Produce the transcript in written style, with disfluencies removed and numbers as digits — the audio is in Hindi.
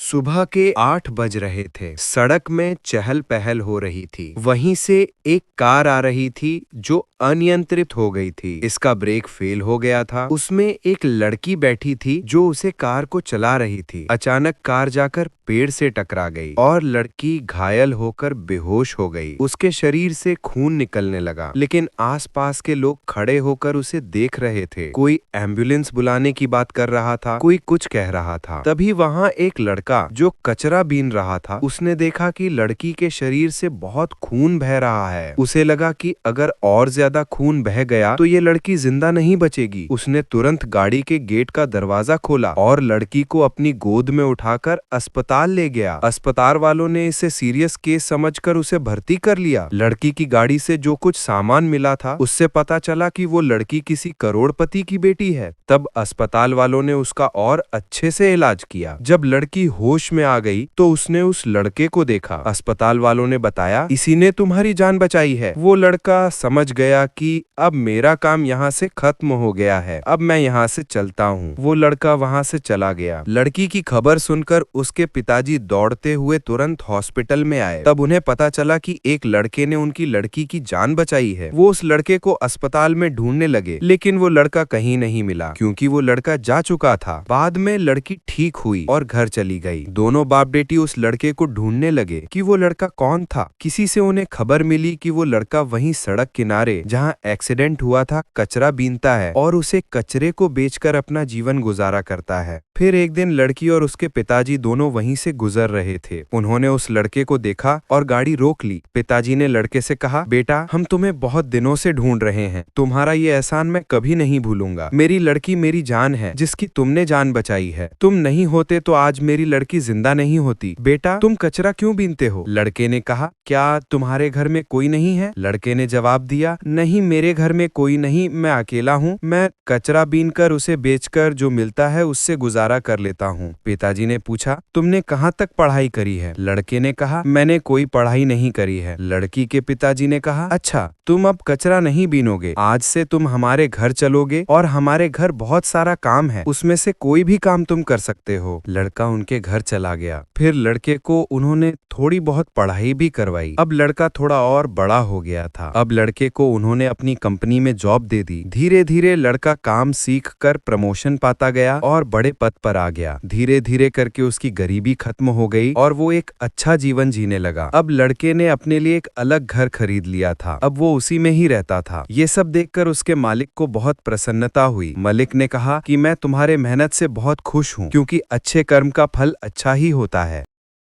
सुबह के 8 बज रहे थे। सड़क में चहल पहल हो रही थी। वहीं से एक कार आ रही थी जो अनियंत्रित हो गई थी। इसका ब्रेक फेल हो गया था। उसमें एक लड़की बैठी थी जो उसे कार को चला रही थी। अचानक कार जाकर पेड़ से टकरा गई और लड़की घायल होकर बेहोश हो गई। उसके शरीर से खून निकलने लगा, लेकिन आसपास के लोग खड़े होकर उसे देख रहे थे। कोई एम्बुलेंस बुलाने की बात कर रहा था, कोई कुछ कह रहा था। तभी वहां एक लड़का जो कचरा बीन रहा था, उसने देखा कि लड़की के शरीर से बहुत खून बह रहा है। उसे लगा कि अगर और ज्यादा खून बह गया तो ये लड़की जिंदा नहीं बचेगी। उसने तुरंत गाड़ी के गेट का दरवाजा खोला और लड़की को अपनी गोद में उठाकर अस्पताल ले गया। अस्पताल वालों ने इसे सीरियस केस समझकर उसे भर्ती कर लिया। लड़की की गाड़ी से जो कुछ सामान मिला था उससे पता चला कि वो लड़की किसी करोड़पति की बेटी है। तब अस्पताल वालों ने उसका और अच्छे से इलाज किया। जब लड़की होश में आ गई तो उसने उस लड़के को देखा। अस्पताल वालों ने बताया, इसी ने तुम्हारी जान बचाई है। वो लड़का समझ गया कि अब मेरा काम यहाँ से खत्म हो गया है, अब मैं यहाँ से चलता हूँ। वो लड़का वहाँ से चला गया। लड़की की खबर सुनकर उसके पिताजी दौड़ते हुए तुरंत हॉस्पिटल में आए। तब उन्हें पता चला कि एक लड़के ने उनकी लड़की की जान बचाई है। वो उस लड़के को अस्पताल में ढूंढने लगे, लेकिन वो लड़का कहीं नहीं मिला क्योंकि वो लड़का जा चुका था। बाद में लड़की ठीक हुई और घर चली गई। दोनों बाप बेटी उस लड़के को ढूंढने लगे कि वो लड़का कौन था। किसी से उन्हें खबर मिली कि वो लड़का वहीं सड़क किनारे जहाँ एक्सीडेंट हुआ था कचरा बीनता है और उसे कचरे को बेचकर अपना जीवन गुजारा करता है। फिर एक दिन लड़की और उसके पिताजी दोनों वहीं से गुजर रहे थे। उन्होंने उस लड़के को देखा और गाड़ी रोक ली। पिताजी ने लड़के से कहा, बेटा, हम तुम्हें बहुत दिनों से ढूंढ रहे हैं। तुम्हारा ये एहसान मैं कभी नहीं भूलूंगा। मेरी लड़की मेरी जान है जिसकी तुमने जान बचाई है। तुम नहीं होते तो आज मेरी लड़की जिंदा नहीं होती। बेटा, तुम कचरा क्यों बीनते हो? लड़के ने कहा, क्या तुम्हारे घर में कोई नहीं है? लड़के ने जवाब दिया, नहीं, मेरे घर में कोई नहीं, मैं अकेला हूँ। मैं कचरा बीनकर उसे बेचकर जो मिलता है उससे गुजारा कर लेता हूँ। पिताजी ने पूछा, तुमने कहाँ तक पढ़ाई करी है? लड़के ने कहा, मैंने कोई पढ़ाई नहीं करी है। लड़की के पिताजी ने कहा, अच्छा, तुम अब कचरा नहीं बीनोगे। आज से तुम हमारे घर चलोगे और हमारे घर बहुत सारा काम है, उसमें से कोई भी काम तुम कर सकते हो। लड़का उनके घर चला गया। फिर लड़के को उन्होंने थोड़ी बहुत पढ़ाई भी करवाई। अब लड़का थोड़ा और बड़ा हो गया था। अब लड़के को उन्होंने अपनी कंपनी में जॉब दे दी। धीरे धीरे लड़का काम सीख कर प्रमोशन पाता गया और बड़े पद पर आ गया। धीरे धीरे करके उसकी गरीबी खत्म हो गई और वो एक अच्छा जीवन जीने लगा। अब लड़के ने अपने लिए एक अलग घर खरीद लिया था। अब वो उसी में ही रहता था। ये सब देखकर उसके मालिक को बहुत प्रसन्नता हुई। मालिक ने कहा कि मैं तुम्हारे मेहनत से बहुत खुश हूँ क्योंकि अच्छे कर्म का फल अच्छा ही होता है।